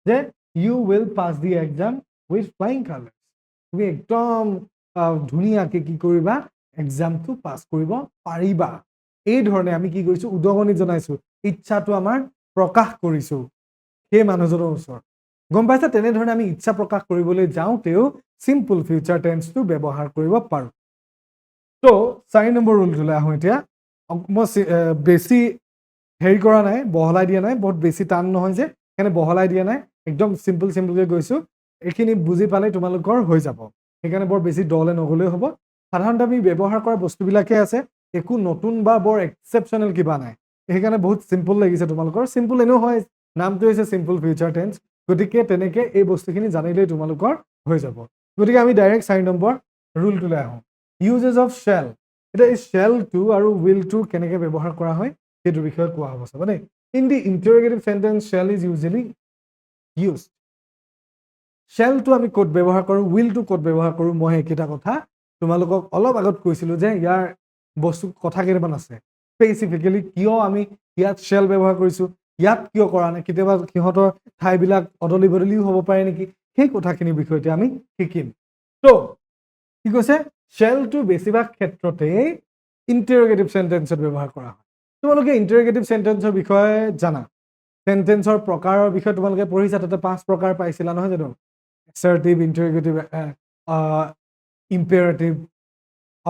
যে you will pass the exam with flying colours, তুমি একদম ধুনীয়াকে কি কৰিবা, এক্সামটো পাছ কৰিব পাৰিবা। এই ধৰণে আমি কি কৰিছোঁ, উদগনি জনাইছোঁ, ইচ্ছাটো আমাৰ প্ৰকাশ কৰিছোঁ সেই মানুহজনৰ ওচৰত। গম পাইছা, তেনেধৰণে আমি ইচ্ছা প্ৰকাশ কৰিবলৈ যাওঁতেও চিম্পল ফিউচাৰ টেন্সটো ব্যৱহাৰ কৰিব পাৰোঁ। তো 4 নম্বৰ ৰুলটোলৈ আহোঁ এতিয়া। মই বেছি হেৰি কৰা নাই, বহলাই দিয়া নাই, বহুত বেছি টান নহয় যে সেইকাৰণে বহলাই দিয়া নাই, একদম চিম্পলকৈ গৈছোঁ, এইখিনি বুজি পালে তোমালোকৰ হৈ যাব, সেইকাৰণে বৰ বেছি দলে নগ'লেও হ'ব। সাধাৰণতে আমি ব্যৱহাৰ কৰা বস্তুবিলাকে আছে, একো নতুন বা বৰ এক্সেপশ্যনেল কিবা নাই, সেইকাৰণে বহুত চিম্পল লাগিছে তোমালোকৰ, চিম্পল এনেও হয়, নামটো হৈছে চিম্পল ফিউচাৰ টেন্স, গতিকে তেনেকৈ এই বস্তুখিনি জানিলেই তোমালোকৰ হৈ যাব। গতিকে আমি ডাইৰেক্ট 4 নম্বৰ ৰুলটোলৈ আহোঁ, ইউজেছ অফ শ্বেল। এতিয়া এই শ্বেলটো আৰু উইলটো কেনেকৈ ব্যৱহাৰ কৰা হয় সেইটোৰ বিষয়ে কোৱা হ'ব চাবা দেই। In the interrogative sentence shall is usually used, শ্বেলটো আমি ক'ত ব্যৱহাৰ কৰোঁ, উইলটো ক'ত ব্যৱহাৰ কৰোঁ, মই এইকেইটা কথা তোমালোকক অলপ আগত কৈছিলোঁ যে ইয়াৰ বস্তু কথা কেইটামান আছে। স্পেচিফিকেলি কিয় আমি ইয়াত শেল ব্যৱহাৰ কৰিছো, ইয়াত কিয় কৰা নাই, কেতিয়াবা সিহঁতৰ ঠাইবিলাক অদলি বদলিও হ'ব পাৰে নেকি, সেই কথাখিনিৰ বিষয়ে আমি শিকিম। তো কি কৈছে, শেলটো বেছিভাগ ক্ষেত্ৰতে ইণ্টাৰগেটিভ সেন্টেন্সত ব্যৱহাৰ কৰা হয়। তোমালোকে ইণ্টাৰগেটিভ সেন্টেন্সৰ বিষয়ে জানা, সেন্টেন্সৰ প্ৰকাৰৰ বিষয়ে তোমালোকে পঢ়িছা, তাতে 5 প্ৰকাৰ পাইছিলা নহয় জানো, assertive, interrogative, imperative,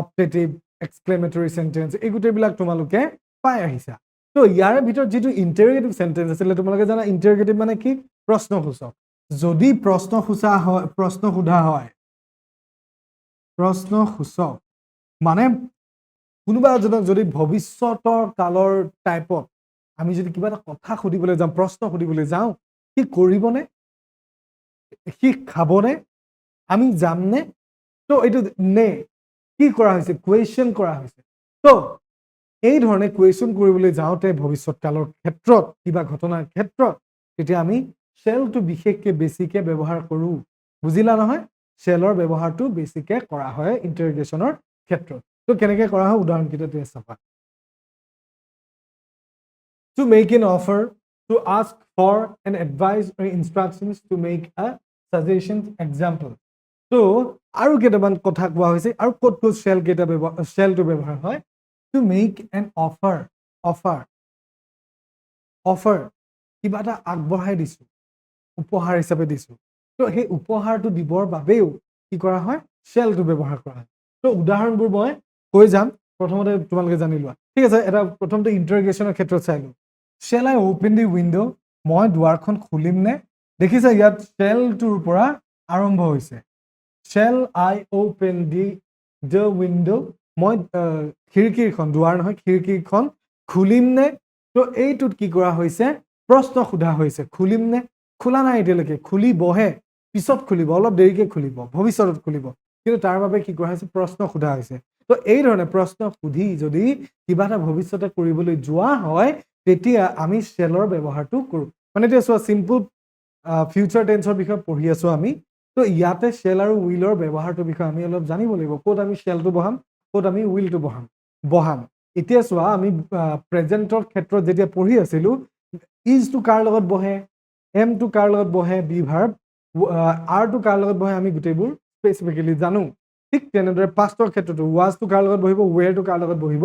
optative, exclamatory sentence, এই গোটেইবিলাক তোমালোকে পাই আহিছা। তো ইয়াৰে ভিতৰত যিটো ইণ্টাৰগেটিভ সেন্টেন্স আছিলে তোমালোকে জানা, ইণ্টাৰগেটিভ মানে কি, প্ৰশ্নসূচক। যদি প্ৰশ্ন সোধা হয়, প্ৰশ্নসূচক মানে কোনোবা এজনক যদি ভৱিষ্যতৰ কালৰ টাইপত আমি যদি কিবা এটা কথা সুধিবলৈ যাওঁ, প্ৰশ্ন সুধিবলৈ যাওঁ, সি কৰিবনে, সি খাবনে, আমি যামনে, তো এইটো নে কি কৰা হৈছে, কুৱেশ্যন কৰা হৈছে। তো এই ধৰণে কুৱেশ্যন কৰিবলৈ যাওঁতে ভৱিষ্যত কালৰ ক্ষেত্ৰত কিবা ঘটনাৰ ক্ষেত্ৰত তেতিয়া আমি শেলটো বিশেষকৈ বেছিকৈ ব্যৱহাৰ কৰোঁ। বুজিলা নহয়, শেলৰ ব্যৱহাৰটো বেছিকৈ কৰা হয় ইণ্টাৰগেশ্যনৰ ক্ষেত্ৰত। তো কেনেকৈ কৰা হয় উদাহৰণকেইটা চাবা। To make an offer, to ask for an advice or instructions, to make a suggestion, example. তো আৰু কেইটামান কথা কোৱা হৈছে, আৰু ক'ত ক'ত শেলটো ব্যৱহাৰ হয়। To make an offer, offer কিবা এটা আগবঢ়াই দিছো, উপহাৰ হিচাপে দিছো, তো সেই উপহাৰটো দিবৰ বাবেও কি কৰা হয়, শেলটো ব্যৱহাৰ কৰা হয়। তো উদাহৰণবোৰ মই কৈ যাম, প্ৰথমতে তোমালোকে জানি লোৱা, ঠিক আছে। এটা প্ৰথমতে ইণ্টাৰগেশ্যনৰ ক্ষেত্ৰত চাই লওঁ। Shall I open the window? মই দুৱাৰখন খুলিম নে? দেখিছা ইয়াত শেলটোৰ পৰা আৰম্ভ হৈছে। Shall I open the window? মই খিৰিকীখন, দুৱাৰ নহয় খিৰিকীখন খুলিম নে? তো এইটোত কি কৰা হৈছে, প্ৰশ্ন সোধা হৈছে, খুলিম নে, খোলা নাই এতিয়ালৈকে, খুলিবহে, পিছত খুলিব, অলপ দেৰিকে খুলিব, ভৱিষ্যতত খুলিব, কিন্তু তাৰ বাবে কি কৰা হৈছে, প্ৰশ্ন সোধা হৈছে। তো এই ধৰণে প্ৰশ্ন সুধি যদি কিবা এটা ভৱিষ্যতে কৰিবলৈ যোৱা হয় তেতিয়া আমি শেলৰ ব্যৱহাৰটো কৰোঁ। মানে এতিয়া চোৱা, চিম্পল ফিউচাৰ টেন্সৰ বিষয়ে পঢ়ি আছো আমি, তো ইয়াতে শেল আৰু উইলৰ ব্যৱহাৰটোৰ বিষয়ে আমি অলপ জানিব লাগিব, ক'ত আমি শেলটো বহাম, ক'ত আমি উইলটো বহাম। এতিয়া চোৱা, আমি প্ৰেজেন্টৰ ক্ষেত্ৰত যেতিয়া পঢ়ি আছিলো, ইজটো কাৰ লগত বহে, এমটো কাৰ লগত বহে, বি ভাৰ্ব, আৰটো কাৰ লগত বহে, আমি গোটেইবোৰ স্পেচিফিকেলি জানো। ঠিক তেনেদৰে পাষ্টৰ ক্ষেত্ৰতো ৱাজটো কাৰ লগত বহিব, ৱেৰটো কাৰ লগত বহিব,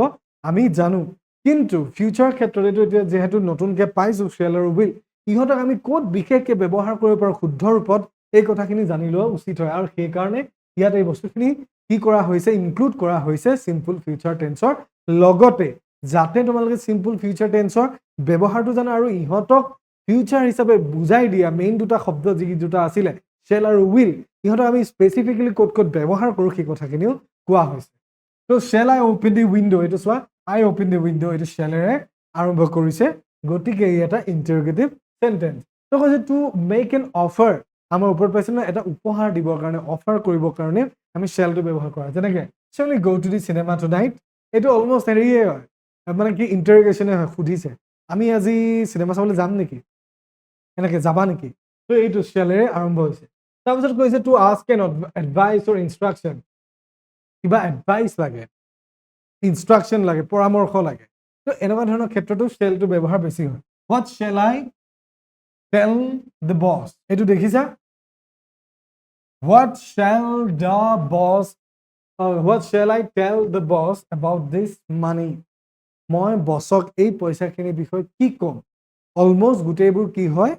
আমি জানো। কিন্তু ফিউচাৰ ক্ষেত্ৰত এইটো এতিয়া যিহেতু নতুনকৈ পাইছো শেল আৰু উইল, ইহঁতক আমি ক'ত বিশেষকৈ ব্যৱহাৰ কৰিব পাৰোঁ শুদ্ধ ৰূপত, এই কথাখিনি জানি লোৱা উচিত হয়। আৰু সেইকাৰণে ইয়াত এই বস্তুখিনি কি কৰা হৈছে, ইনক্লুড কৰা হৈছে চিম্পল ফিউচাৰ টেন্সৰ লগতে, যাতে তোমালোকে চিম্পল ফিউচাৰ টেন্সৰ ব্যৱহাৰটো জানা আৰু ইহঁতক ফিউচাৰ হিচাপে বুজাই দিয়া মেইন দুটা শব্দ যি দুটা আছিলে শেল আৰু উইল, ইহঁতক আমি স্পেচিফিকেলি ক'ত ক'ত ব্যৱহাৰ কৰোঁ সেই কথাখিনিও কোৱা হৈছে। তো শেল আই অপেন দি উইণ্ডো, এইটো চোৱা, আই অপেন দি উইণ্ডো, এইটো শেলেৰে আৰম্ভ কৰিছে, গতিকে ই এটা ইণ্টাৰগেটিভ সেন্টেন্স। তো কৈছে টু মেক এন অফাৰ, আমাৰ ওপৰত পাইছে ন, এটা উপহাৰ দিবৰ কাৰণে, অফাৰ কৰিবৰ কাৰণে আমি শেলটো ব্যৱহাৰ কৰা। যেনেকে shall we go to the cinema tonight, এইটো অলমষ্ট হেৰিয়ে হয়, মানে কি ইণ্টাৰগেশ্যনে হয়, সুধিছে আমি আজি চিনেমা চাবলৈ যাম নেকি, এনেকে যাবা নেকি, তো এইটো শেলেৰে আৰম্ভ হৈছে। তাৰপিছত কৈছে to ask an advice or instruction, কিবা এডভাইচ লাগে, ইনষ্ট্ৰাকশ্যন লাগে, পৰামৰ্শ লাগে, তো এনেকুৱা ধৰণৰ ক্ষেত্ৰতো শেলটো ব্যৱহাৰ বেছি হয়। What shall I tell the boss, এইটো দেখিছা, what shall the boss, what shall I tell the boss about দিছ মানি, মই বছক এই পইচাখিনিৰ বিষয়ে কি ক'ম। অলমষ্ট গোটেইবোৰ কি হয়,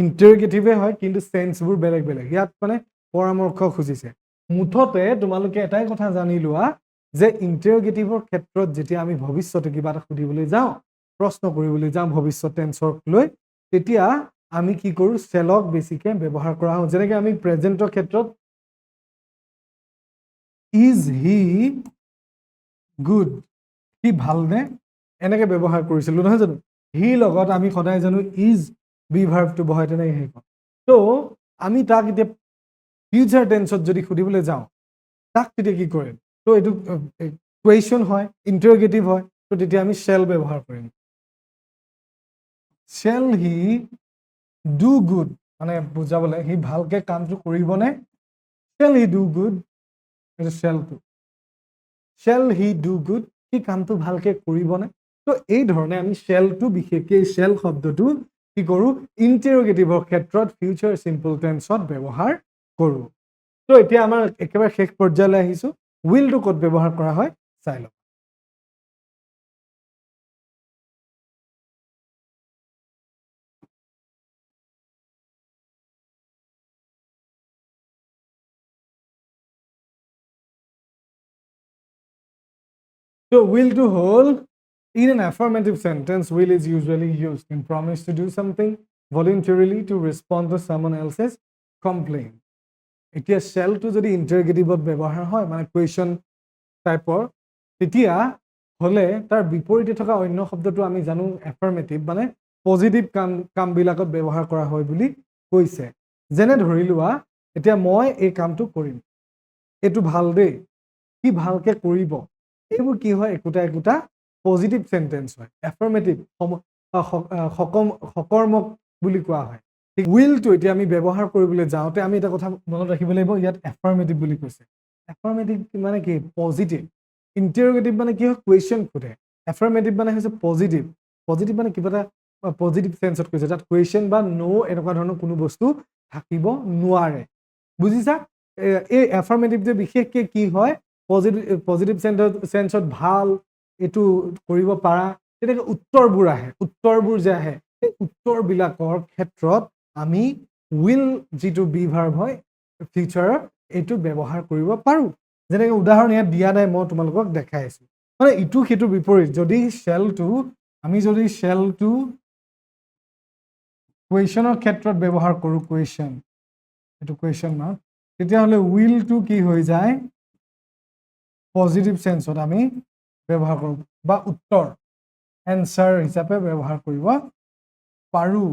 ইণ্টাৰগেটিভে হয়, কিন্তু চেন্সবোৰ বেলেগ বেলেগ। ইয়াত মানে পৰামৰ্শ খুজিছে। মুঠতে তোমালোকে এটাই কথা জানি লোৱা যে ইণ্টাৰগেটিভৰ ক্ষেত্ৰত যেতিয়া আমি ভৱিষ্যতে কিবা এটা সুধিবলৈ যাওঁ, প্ৰশ্ন কৰিবলৈ যাওঁ ভৱিষ্যত টেন্সক লৈ, তেতিয়া আমি কি কৰোঁ, শেলক বেছিকৈ ব্যৱহাৰ কৰা হওঁ। যেনেকৈ আমি প্ৰেজেন্টৰ ক্ষেত্ৰত ইজ হি গুড, সি ভালনে, এনেকে ব্যৱহাৰ কৰিছিলোঁ নহয় জানো। হি লগত আমি সদায় জানো ইজ বি ভাৰ্বটো বহাই তেনেকৈ শেষ হয়। তো আমি তাক এতিয়া ফিউচাৰ টেন্সত যদি সুধিবলৈ যাওঁ, তাক তেতিয়া কি কৰিম, তো এইটো কুৱেশ্যন হয়, ইণ্টাৰগেটিভ হয়, তো তেতিয়া আমি শেল ব্যৱহাৰ কৰিম। শ্বেল হি ডু গুড, মানে বুজাবলৈ, সি ভালকে কামটো কৰিবনে, শ্বেল হি ডু গুড, এইটো শ্বেলটো, শ্বেল হি ডু গুড, সেই কামটো ভালকে কৰিবনে তো এই ধৰণে আমি শ্বেলটো বিশেষকৈ শ্বেল শব্দটো কি কৰোঁ ইণ্টাৰগেটিভৰ ক্ষেত্ৰত ফিউচাৰ চিম্পল টেন্সত ব্যৱহাৰ কৰোঁ তো এতিয়া আমাৰ একেবাৰে শেষ পৰ্যায়লৈ আহিছোঁ উইলটো ক'ত ব্যৱহাৰ কৰা হয় চাই লওক So will to whole in an affirmative sentence, will is usually used in promise to do something voluntarily to respond to someone else's complaint. এতিয়া শ্বেলটো যদি ইণ্টাৰগেটিভত ব্যৱহাৰ হয় মানে কুৱেশ্যন টাইপৰ তেতিয়া হ'লে তাৰ বিপৰীতে থকা অন্য শব্দটো আমি জানো এফাৰ্মেটিভ মানে পজিটিভ কামবিলাকত ব্যৱহাৰ কৰা হয় বুলি কৈছে যেনে ধৰি লোৱা এতিয়া মই এই কামটো কৰিম এইটো ভাল দেই কি ভালকে কৰিব এইবোৰ কি হয় একোটা পজিটিভ সেন্টেন্স হয় এফাৰ্মেটিভ সকৰ্মক বুলি কোৱা হয় ঠিক উইলটো এতিয়া আমি ব্যৱহাৰ কৰিবলৈ যাওঁতে আমি এটা কথা মনত ৰাখিব লাগিব ইয়াত এফাৰ্মেটিভ বুলি কৈছে এফাৰ্মেটিভ মানে কি পজিটিভ ইণ্টাৰগেটিভ মানে কি হয় কুৱেশ্যন সোধে এফাৰ্মেটিভ মানে হৈছে পজিটিভ পজিটিভ মানে কিবা এটা পজিটিভ সেন্সত কৈছে তাত কুৱেশ্যন বা নো এনেকুৱা ধৰণৰ কোনো বস্তু থাকিব নোৱাৰে বুজিছা এই এফাৰ্মেটিভ যে বিশেষকৈ কি হয় পজিটিভ সেন্সত ভাল এইটো কৰিব পাৰা তেনেকৈ উত্তৰবোৰ যে আহে এই উত্তৰবিলাকৰ ক্ষেত্ৰত আমি উইল যিটো বি ভাৰ্ব হয় ফিউচাৰত এইটো ব্যৱহাৰ কৰিব পাৰোঁ যেনেকৈ উদাহৰণ ইয়াত দিয়া নাই মই তোমালোকক দেখাই আছোঁ মানে ইটো সেইটোৰ বিপৰীত যদি শ্বেলটো কুৱেশ্যনৰ ক্ষেত্ৰত ব্যৱহাৰ কৰোঁ কুৱেশ্যন এইটো কুৱেশ্যন মাৰ্ক তেতিয়াহ'লে উইলটো কি হৈ যায় পজিটিভ সেন্সত আমি ব্যৱহাৰ কৰোঁ বা উত্তৰ এনসাৰ হিচাপে ব্যৱহাৰ কৰিব পাৰোঁ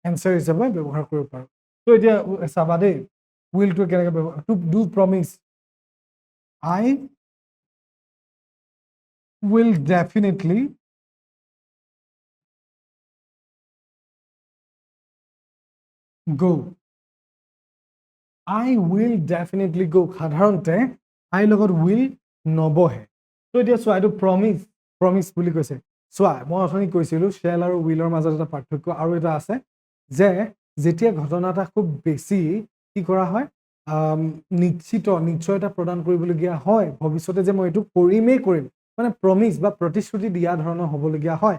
এনসাৰ হিচাপে ব্যৱহাৰ কৰিব পাৰোঁ তো এতিয়া চাবা দেই উইলটো কেনেকৈ ব্যৱহাৰ to do promise I will definitely go I will definitely go সাধাৰণতে I লগত will নবহে তো এতিয়া চোৱা এইটো প্ৰমিছ বুলি কৈছে চোৱা মই অথনি কৈছিলোঁ শ্বেল আৰু উইলৰ মাজত এটা পাৰ্থক্য আৰু এটা আছে যে যেতিয়া ঘটনা এটা খুব বেছি কি কৰা হয় নিশ্চয়তা প্ৰদান কৰিবলগীয়া হয় ভৱিষ্যতে যে মই এইটো কৰিম মানে প্ৰমিছ বা প্ৰতিশ্ৰুতি দিয়া ধৰণৰ হ'বলগীয়া হয়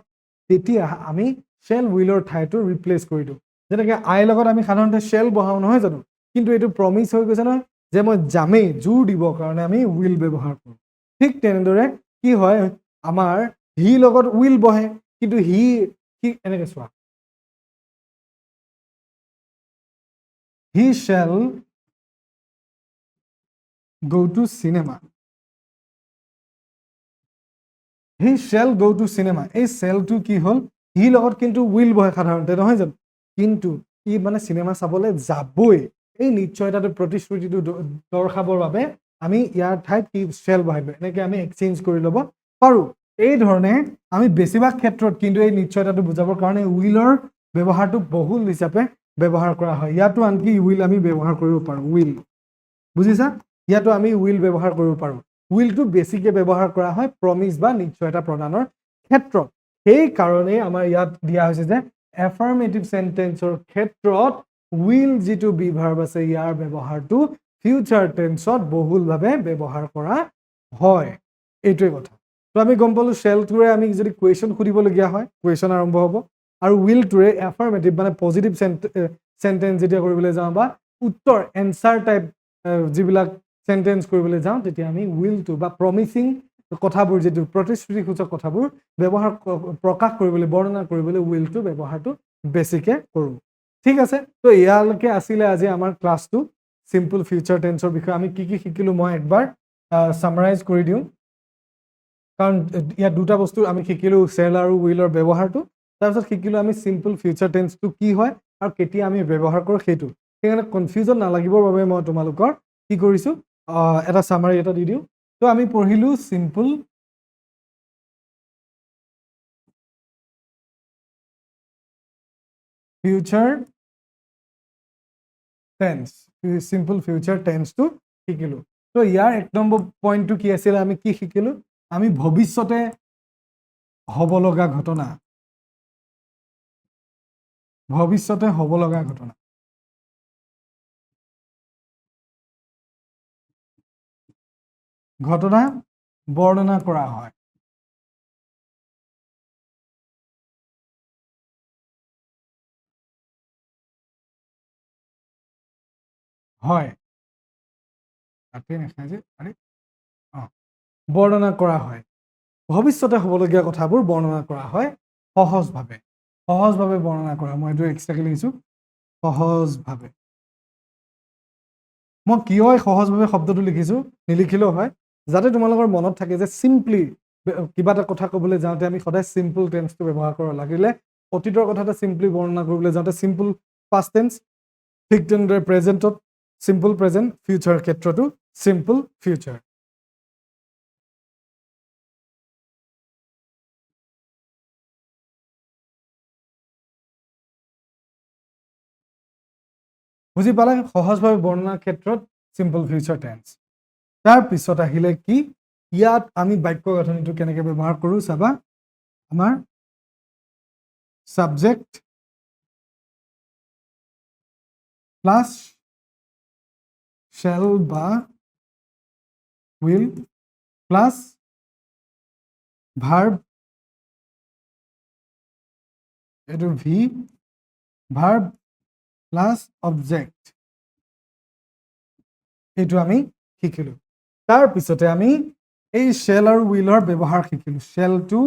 তেতিয়া আমি শ্বেল উইলৰ ঠাইটো ৰিপ্লেচ কৰি দিওঁ যেনেকৈ আইৰ লগত আমি সাধাৰণতে শ্বেল বহাওঁ নহয় জানো কিন্তু এইটো প্ৰমিছ হৈ গৈছে নহয় যে মই যামেই জোৰ দিবৰ কাৰণে আমি উইল ব্যৱহাৰ কৰোঁ ঠিক তেনেদৰে কি হয় আমাৰ হি লগত উইল বহে কিন্তু হি এনেকৈ চোৱা he shall go to cinema he shall go to cinema এই শ্বেলটো কি হ'ল হি লগত কিন্তু উইল বহে সাধাৰণতে নহয় জানো কিন্তু ই মানে চিনেমা চাবলৈ যাবই এই নিশ্চয়তাটো প্ৰতিশ্ৰুতিটো দৰ্শাবৰ বাবে আমি ইয়াৰ ঠাইত কি শ্বেল বহাব এনেকৈ আমি এক্সচেঞ্জ কৰি ল'ব পাৰোঁ এই ধৰণে আমি বেছিভাগ ক্ষেত্ৰত কিন্তু এই নিশ্চয়তাটো বুজাবৰ কাৰণে উইলৰ ব্যৱহাৰটো বহুল হিচাপে ব্যৱহাৰ কৰা হয় ইয়াতো আনকি উইল আমি ব্যৱহাৰ কৰিব পাৰোঁ উইল বুজিছা ইয়াতো আমি উইল ব্যৱহাৰ কৰিব পাৰোঁ উইলটো বেছিকৈ ব্যৱহাৰ কৰা হয় প্ৰমিছ বা নিশ্চয়তা প্ৰদানৰ ক্ষেত্ৰত সেইকাৰণে আমাৰ ইয়াত দিয়া হৈছে যে এফাৰ্মেটিভ সেন্টেন্সৰ ক্ষেত্ৰত উইল যিটো বি ভাৰ্ব আছে ইয়াৰ ব্যৱহাৰটো ফিউচাৰ টেন্সত বহুলভাৱে ব্যৱহাৰ কৰা হয় এইটোৱে কথা তো আমি গম পালোঁ শ্বেলটোৰে আমি যদি কুৱেশ্যন সুধিবলগীয়া হয় কুৱেশ্যন আৰম্ভ হ'ব আৰু উইলটোৰে এফাৰ্মেটিভ মানে পজিটিভ সেন্টেন্স যেতিয়া কৰিবলৈ যাওঁ বা উত্তৰ এনসাৰ টাইপ যিবিলাক সেন্টেন্স কৰিবলৈ যাওঁ তেতিয়া আমি উইলটো বা প্ৰমিচিং কথাবোৰ যিটো প্ৰতিশ্ৰুতিসূচক কথাবোৰ ব্যৱহাৰ প্ৰকাশ কৰিবলৈ বৰ্ণনা কৰিবলৈ উইলটো ব্যৱহাৰটো বেছিকৈ কৰোঁ ঠিক আছে তো ইয়ালৈকে আছিলে আজি আমাৰ ক্লাছটো চিম্পল ফিউচাৰ টেন্সৰ বিষয়ে আমি কি শিকিলোঁ মই একবাৰ সামাৰাইজ কৰি দিওঁ কাৰণ ইয়াত দুটা বস্তু আমি শিকিলোঁ শ্বেল আৰু উইলৰ ব্যৱহাৰটো তাৰপিছত শিকিলোঁ আমি চিম্পল ফিউচাৰ টেন্সটো কি হয় আৰু কেতিয়া আমি ব্যৱহাৰ কৰোঁ সেইটো সেইকাৰণে কনফিউজন নালাগিবৰ বাবে মই তোমালোকৰ কি কৰিছোঁ এটা সামাৰি এটা দি দিওঁ তো আমি পঢ়িলোঁ simple future tense simple future টেন্সটো শিকিলোঁ তো ইয়াৰ এক নম্বৰ পইণ্টটো কি আছিলে আমি কি শিকিলোঁ আমি ভৱিষ্যতে হ'ব লগা ঘটনা, ভৱিষ্যতে হ'ব লগা ঘটনা, ঘটনা বৰ্ণনা কৰা হয়। হয়, তাতে নাখায় যে, আৰে বৰ্ণনা কৰা হয়। ভৱিষ্যতে হ'বলগীয়া কথাবোৰ বৰ্ণনা কৰা হয় সহজভাৱে, সহজভাৱে বৰ্ণনা কৰা। মই এইটো এক্সট্ৰাকে লিখিছোঁ, সহজভাৱে। মই কিয় সহজভাৱে শব্দটো লিখিছোঁ, নিলিখিলেও হয়, যাতে তোমালোকৰ মনত থাকে যে চিম্পলি কিবা এটা কথা ক'বলৈ যাওঁতে আমি সদায় চিম্পল টেন্সটো ব্যৱহাৰ কৰিব লাগিলে অতীতৰ কথা এটা চিম্পলি বৰ্ণনা কৰিবলৈ যাওঁতে চিম্পল পাষ্ট টেন্স, ঠিক তেনেদৰে প্ৰেজেণ্টত চিম্পল প্ৰেজেণ্ট, ফিউচাৰ ক্ষেত্ৰতো চিম্পল ফিউচাৰ। বুজি পালে? সহজভাৱে বৰ্ণনাৰ ক্ষেত্ৰত চিম্পল ফিউচাৰ টেন্স। তাৰপিছত আহিলে কি, ইয়াত আমি বাক্য গাঁথনিটো কেনেকৈ ব্যৱহাৰ কৰোঁ চাবা। আমাৰ সাবজেক্ট প্লাছ শ্বেল বা উইল প্লাছ ভাৰ্ব, এইটো ভি, ভাৰ্ব প্লাছ অবজেক্ট, এইটো আমি শিকিলোঁ। তাৰপিছতে আমি এই শ্বেল আৰু উইলৰ ব্যৱহাৰ শিকিলোঁ। শ্বেলটো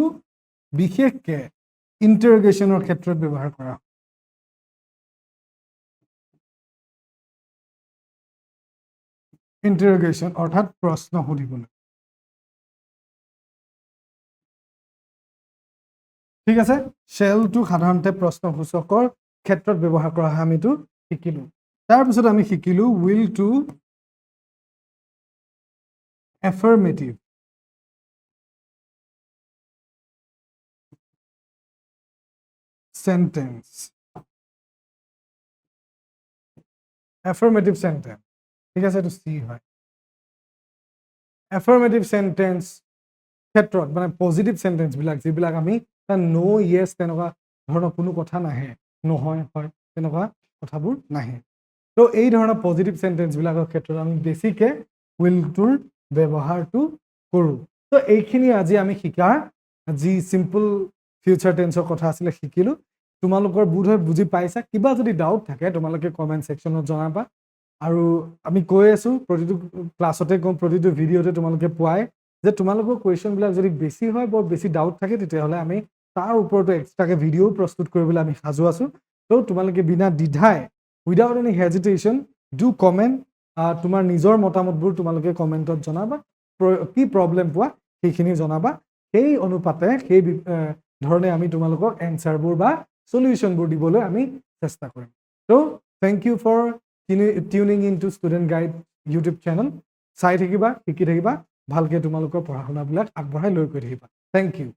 বিশেষকৈ ইণ্টাৰগেশ্যনৰ ক্ষেত্ৰত ব্যৱহাৰ কৰা হয়। ইণ্টাৰগেশ্যন অৰ্থাৎ প্ৰশ্ন সুধিবলৈ। ঠিক আছে, শ্বেলটো সাধাৰণতে প্ৰশ্নসূচকৰ ক্ষেত্ৰত ব্যৱহাৰ কৰা হয়, আমিতো শিকিলোঁ। তাৰপিছত আমি শিকিলোঁ উইলটো এফাৰ্মেটিভ, sentence, affirmative sentence, ঠিক আছে, এইটো চি হয়। affirmative sentence ক্ষেত্ৰত মানে পজিটিভ সেন্টেন্সবিলাক যিবিলাক আমি নো ইয়েছ তেনেকুৱা ধৰণৰ কোনো কথা নাহে, নহয় হয় তেনেকুৱা কথাবোৰ নাহে। তো এই ধৰণৰ পজিটিভ সেন্টেন্সবিলাকৰ ক্ষেত্ৰত আমি বেছিকৈ উইলটোৰ ব্যৱহাৰটো কৰোঁ। তো এইখিনি আজি আমি শিকাৰ যি চিম্পল ফিউচাৰ টেন্সৰ কথা আছিলে শিকিলোঁ। তোমালোকৰ বোধহয় বুজি পাইছা। কিবা যদি ডাউট থাকে তোমালোকে কমেণ্ট ছেকশ্যনত জনাবা। আৰু আমি কৈ আছোঁ প্ৰতিটো ক্লাছতে কওঁ, প্ৰতিটো ভিডিঅ'তে তোমালোকে পোৱাই যে তোমালোকৰ কুৱেশ্যনবিলাক যদি বেছি হয়, বৰ বেছি ডাউট থাকে, তেতিয়াহ'লে আমি তাৰ ওপৰতো এক্সট্ৰাকৈ ভিডিঅ' প্ৰস্তুত কৰিবলৈ আমি সাজু আছোঁ। তো তোমালোকে বিনা দ্বিধাই without any hesitation do comment, তোমাৰ নিজৰ মতামতবোৰ তোমালোকে কমেণ্টত জনাবা। কি প্ৰব্লেম পোৱা সেইখিনি জনাবা। সেই অনুপাতে সেই ধৰণে আমি তোমালোকক এনচাৰবোৰ বা সলিউশ্যনবোৰ দিবলৈ আমি চেষ্টা কৰিম। তো thank you for tuning in to Student Guide YouTube channel. চাই থাকিবা, শিকি থাকিবা, ভালকৈ তোমালোকৰ পঢ়া শুনাবিলাক আগবঢ়াই লৈ গৈ থাকিবা। Thank U.